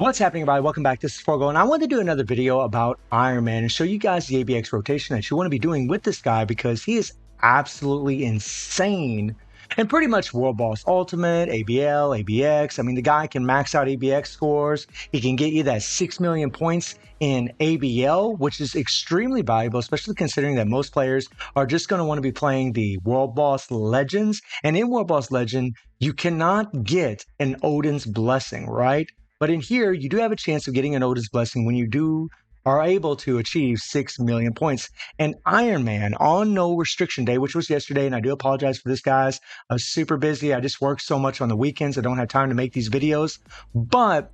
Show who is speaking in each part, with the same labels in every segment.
Speaker 1: What's happening, everybody? Welcome back. This is Forgo, and I wanted to do another video about Iron Man and show you guys the ABX rotation that you want to be doing with this guy because he is absolutely insane and pretty much World Boss Ultimate, ABL, ABX. I mean, the guy can max out ABX scores. He can get you that 6 million points in ABL, which is extremely valuable, especially considering that most players are just going to want to be playing the World Boss Legends. And in World Boss Legend, you cannot get an Odin's Blessing, right? But in here, you do have a chance of getting an Odin's Blessing when you are able to achieve 6 million points. And Iron Man on no restriction day, which was yesterday, and I do apologize for this, guys. I was super busy. I just worked so much on the weekends. I don't have time to make these videos. But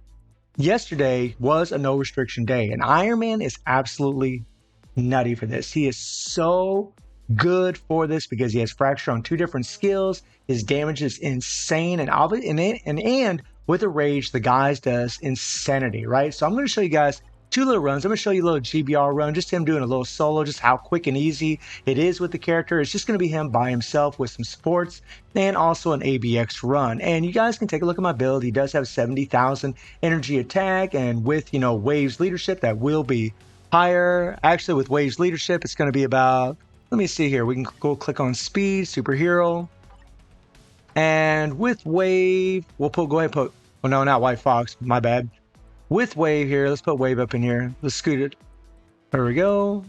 Speaker 1: yesterday was a no restriction day, and Iron Man is absolutely nutty for this. He is so good for this because he has fracture on 2 different skills. His damage is insane, and with a rage, the guys does insanity, right? So I'm going to show you guys 2 little runs. I'm going to show you a little GBR run, just him doing a little solo, just how quick and easy it is with the character. It's just going to be him by himself with some supports and also an ABX run. And you guys can take a look at my build. He does have 70,000 energy attack, and with, Waves leadership, that will be higher. Actually, with Waves leadership, it's going to be about, let me see here. We can go click on speed, superhero. And with Wave, we'll go ahead and put, oh no, not White Fox, my bad. With Wave here, let's put Wave up in here. Let's scoot it. There we go.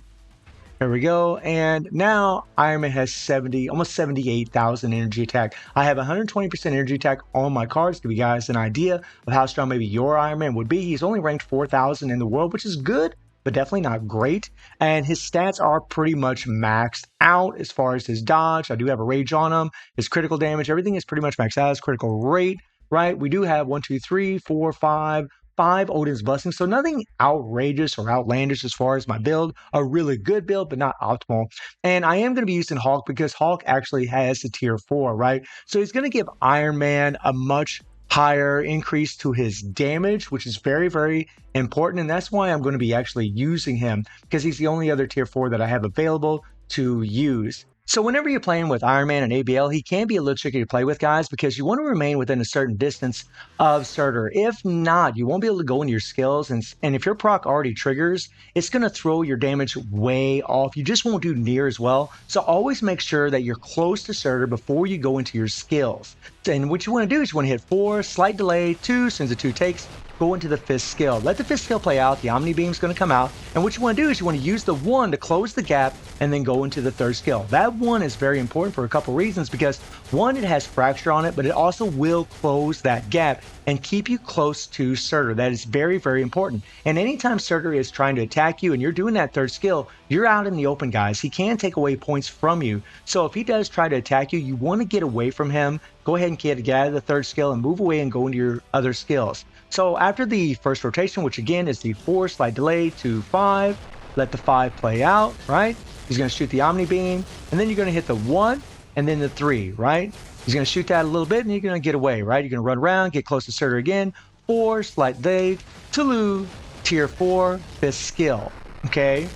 Speaker 1: There we go. And now Iron Man has almost 78,000 energy attack. I have 120% energy attack on my cards to give you guys an idea of how strong maybe your Iron Man would be. He's only ranked 4,000 in the world, which is good, but definitely not great. And his stats are pretty much maxed out as far as his dodge. I do have a rage on him. His critical damage, everything is pretty much maxed out. His critical rate, right? We do have 5 Odin's Blessings, so nothing outrageous or outlandish as far as my build. A really good build, but not optimal. And I am going to be using Hulk because Hulk actually has the tier 4, right? So he's going to give Iron Man a much higher increase to his damage, which is very, very important. And that's why I'm going to be actually using him, because he's the only other tier 4 that I have available to use. So whenever you're playing with Iron Man and ABL, he can be a little tricky to play with, guys, because you want to remain within a certain distance of Surtur. If not, you won't be able to go into your skills, and if your proc already triggers, it's going to throw your damage way off. You just won't do near as well. So always make sure that you're close to Surtur before you go into your skills. And what you want to do is you want to hit 4, slight delay, 2, since the 2 takes, go into the 5th skill. Let the 5th skill play out. The Omni Beam is going to come out. And what you want to do is you want to use the 1 to close the gap and then go into the 3rd skill. That 1 is very important for a couple reasons, because 1, it has fracture on it, but it also will close that gap and keep you close to Surtur. That is very, very important. And anytime Surtur is trying to attack you and you're doing that 3rd skill, you're out in the open, guys. He can take away points from you. So if he does try to attack you, you want to get away from him. Go ahead and get out of the 3rd skill and move away and go into your other skills. So after the first rotation, which again is the 4, slight delay to 5, let the 5 play out, right? He's going to shoot the Omni Beam, and then you're going to hit the 1 and then the 3, right? He's going to shoot that a little bit, and you're going to get away, right? You're going to run around, get close to Surtur again. 4, slight delay, Tulu, tier 4, 5th skill, okay?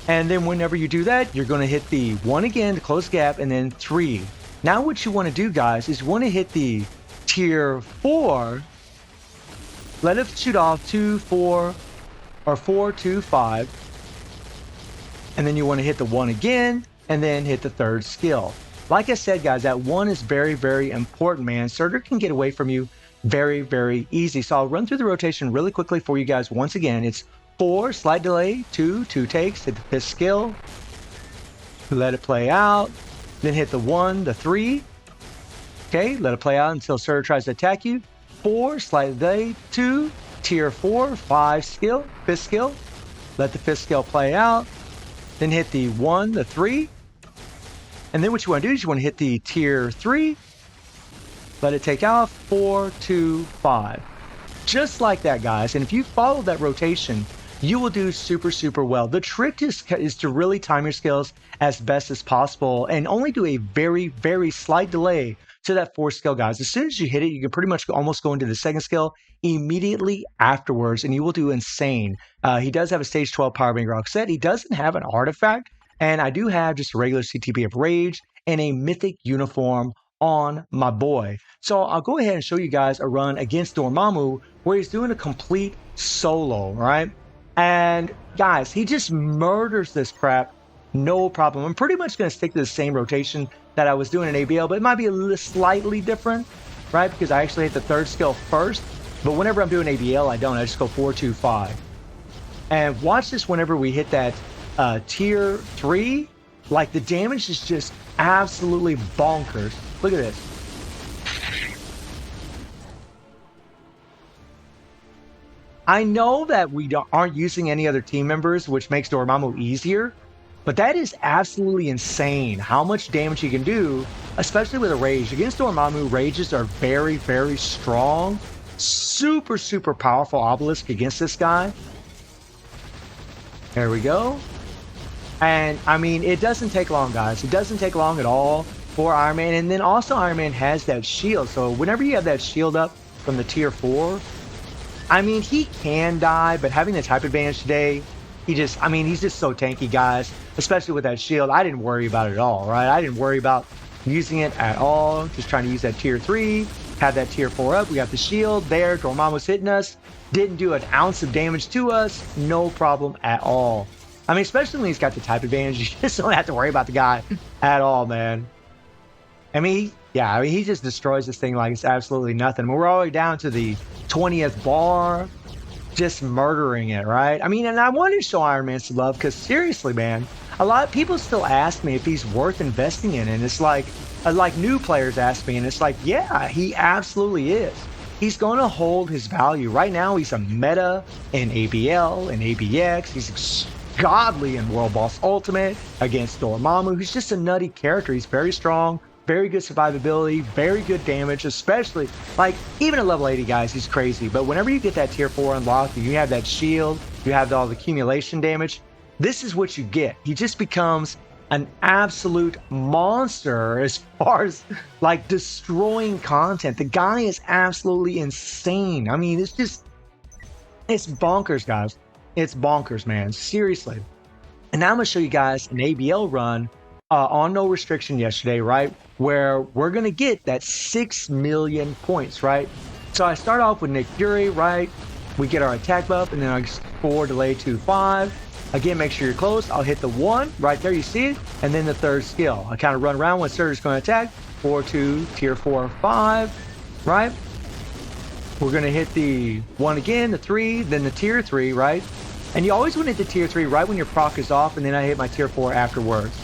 Speaker 1: And then whenever you do that, you're going to hit the 1 again to close gap, and then 3. Now what you want to do, guys, is you want to hit the tier 4, let it shoot off 2, 4, or 4, 2, 5. And then you want to hit the 1 again, and then hit the 3rd skill. Like I said, guys, that 1 is very, very important, man. Surtur can get away from you very, very easy. So I'll run through the rotation really quickly for you guys once again. It's 4, slight delay, 2 takes, hit the 5th skill, let it play out, then hit the 1, the 3. Okay, let it play out until Surtur tries to attack you. 4, slight delay, 2, tier 4, 5 skill, 5th skill. Let the 5th skill play out. Then hit the 1, the 3. And then what you want to do is you want to hit the tier 3. Let it take off, 4, 2, 5. Just like that, guys. And if you follow that rotation, you will do super, super well. The trick is to really time your skills as best as possible and only do a very, very slight delay to that 4th skill, guys. As soon as you hit it, you can pretty much almost go into the 2nd skill immediately afterwards, and you will do insane. He does have a stage 12 Power Bang Rock set. He doesn't have an artifact, and I do have just a regular CTB of Rage and a mythic uniform on my boy. So I'll go ahead and show you guys a run against Dormammu where he's doing a complete solo, right? And guys, he just murders this crap, no problem. I'm pretty much going to stick to the same rotation that I was doing in ABL, but it might be a little slightly different, right? Because I actually hit the third skill first, but whenever I'm doing ABL, I don't. I just go 4-2-5. And watch this whenever we hit that tier 3, like the damage is just absolutely bonkers. Look at this. I know that we aren't using any other team members, which makes Dormammu easier, but that is absolutely insane how much damage he can do, especially with a rage. Against Dormammu, rages are very, very strong. Super, super powerful obelisk against this guy. There we go. And I mean, it doesn't take long, guys. It doesn't take long at all for Iron Man. And then also Iron Man has that shield. So whenever you have that shield up from the tier 4, I mean, he can die, but having the type advantage today, he's just so tanky, guys, especially with that shield. I didn't worry about it at all, right? I didn't worry about using it at all. Just trying to use that tier 3, have that tier 4 up. We got the shield there. Dormammu's hitting us. Didn't do an ounce of damage to us. No problem at all. I mean, especially when he's got the type advantage, you just don't have to worry about the guy at all, man. I mean, he just destroys this thing like it's absolutely nothing. We're all the way down to the 20th bar, just murdering it, right? I mean, and I wanted to show Iron Man some love because seriously, man, a lot of people still ask me if he's worth investing in, and it's like new players ask me, and it's like, yeah, he absolutely is. He's going to hold his value. Right now, he's a meta in ABL and ABX. He's godly in World Boss Ultimate against Dormammu, who's just a nutty character. He's very strong, very good survivability, very good damage, especially, like, even at level 80, guys, he's crazy. But whenever you get that tier 4 unlocked, and you have that shield, you have all the accumulation damage, this is what you get. He just becomes an absolute monster as far as, like, destroying content. The guy is absolutely insane. I mean, it's bonkers, guys. It's bonkers, man. Seriously. And now I'm going to show you guys an ABL run on no restriction yesterday, right? Where we're going to get that 6 million points, right? So I start off with Nick Fury, right? We get our attack buff, and then I 4 delay 2-5. Again, make sure you're close. I'll hit the 1 right there, you see it, and then the third skill. I kind of run around when Surge's going to attack. 4-2, tier 4-5, right? We're going to hit the 1 again, the 3, then the tier 3, right? And you always want to hit the tier 3 right when your proc is off, and then I hit my tier 4 afterwards,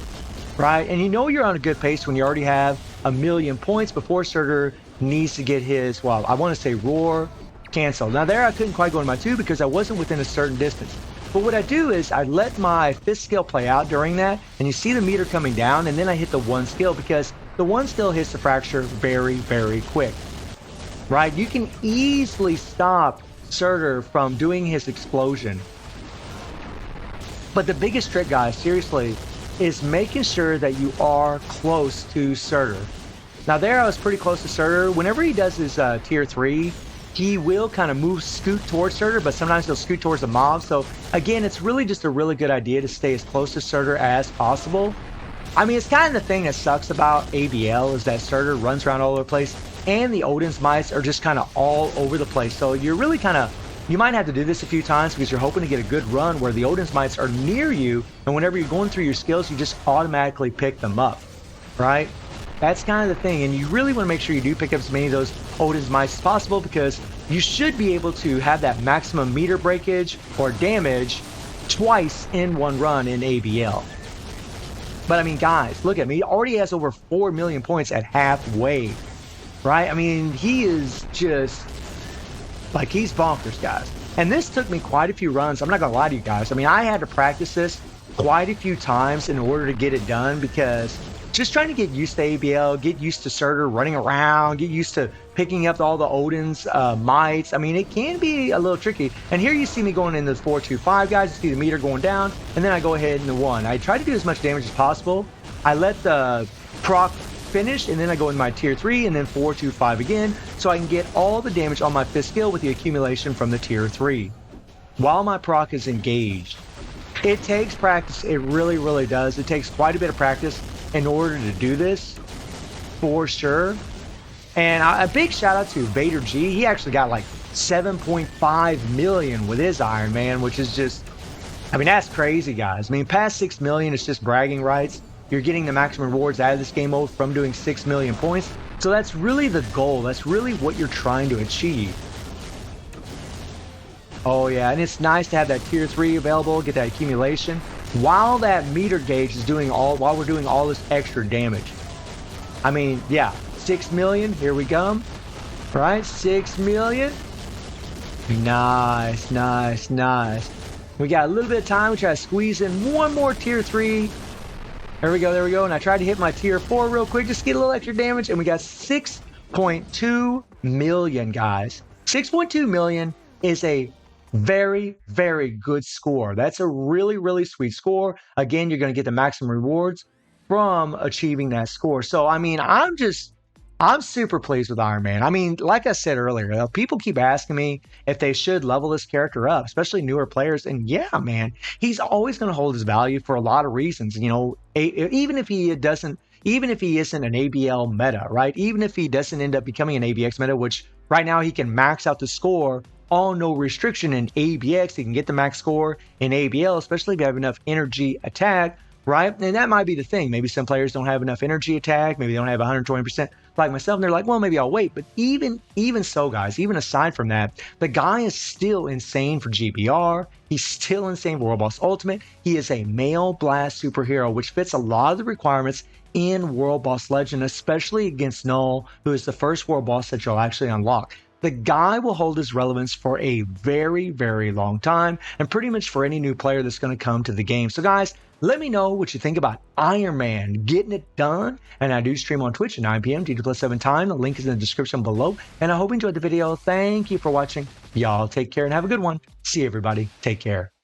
Speaker 1: right? And you know you're on a good pace when you already have 1 million points before Surtur needs to get his, well, I want to say roar cancel. Now there I couldn't quite go into my 2 because I wasn't within a certain distance. But what I do is I let my 5th skill play out during that, and you see the meter coming down, and then I hit the 1 skill because the 1 skill hits the fracture very, very quick, right? You can easily stop Surtur from doing his explosion. But the biggest trick, guys, seriously, is making sure that you are close to Surtur. Now there I was pretty close to Surtur. Whenever he does his tier 3, he will kind of scoot towards Surtur, but sometimes he'll scoot towards the mob. So again, it's really just a really good idea to stay as close to Surtur as possible. I mean, it's kind of the thing that sucks about ABL is that Surtur runs around all over the place, and the Odin's Mites are just kind of all over the place. So you're really you might have to do this a few times because you're hoping to get a good run where the Odin's Mites are near you, and whenever you're going through your skills, you just automatically pick them up, right? That's kind of the thing, and you really want to make sure you do pick up as many of those Odin's Mites as possible because you should be able to have that maximum meter breakage or damage twice in one run in ABL. But I mean, guys, look at me. He already has over 4 million points at halfway, right? I mean, he is just, like, he's bonkers, guys. And this took me quite a few runs. I'm not going to lie to you guys. I mean, I had to practice this quite a few times in order to get it done because just trying to get used to ABL, get used to Surtur running around, get used to picking up all the Odin's mites. I mean, it can be a little tricky. And here you see me going in the 4-2-5, guys. You see the meter going down, and then I go ahead in the 1. I try to do as much damage as possible. I let the proc finish, and then I go in my tier 3, and then 4-2-5 again, so I can get all the damage on my 5th skill with the accumulation from the tier 3, while my proc is engaged. It takes practice. It really, really does. It takes quite a bit of practice in order to do this. for sure. And a big shout out to Vader G. He actually got like 7.5 million with his Iron Man, which is just, I mean, that's crazy, guys. I mean, past 6 million, it's just bragging rights. You're getting the maximum rewards out of this game mode from doing 6 million points. So that's really the goal. That's really what you're trying to achieve. Oh yeah, and it's nice to have that tier 3 available, get that accumulation, while that meter gauge is while we're doing all this extra damage. I mean, yeah, 6 million, here we come. Right, 6 million. Nice, nice, nice. We got a little bit of time. We try to squeeze in one more tier 3. There we go, there we go. And I tried to hit my tier 4 real quick, just get a little extra damage, and we got 6.2 million, guys. 6.2 million is a very, very good score. That's a really, really sweet score. Again, you're going to get the maximum rewards from achieving that score. So, I mean, I'm super pleased with Iron Man. I mean, like I said earlier, people keep asking me if they should level this character up, especially newer players. And yeah, man, he's always going to hold his value for a lot of reasons. You know, even if he isn't an ABL meta, right? Even if he doesn't end up becoming an ABX meta, which right now he can max out the score all no restriction in ABX. He can get the max score in ABL, especially if you have enough energy attack, right? And that might be the thing. Maybe some players don't have enough energy attack. Maybe they don't have 120% like myself. And they're like, well, maybe I'll wait. But even so, guys, even aside from that, the guy is still insane for GBR. He's still insane for World Boss Ultimate. He is a male blast superhero, which fits a lot of the requirements in World Boss Legend, especially against Null, who is the first World Boss that you'll actually unlock. The guy will hold his relevance for a very, very long time, and pretty much for any new player that's going to come to the game. So guys, let me know what you think about Iron Man getting it done. And I do stream on Twitch at 9 p.m. DT+7 time. The link is in the description below. And I hope you enjoyed the video. Thank you for watching. Y'all take care and have a good one. See you, everybody. Take care.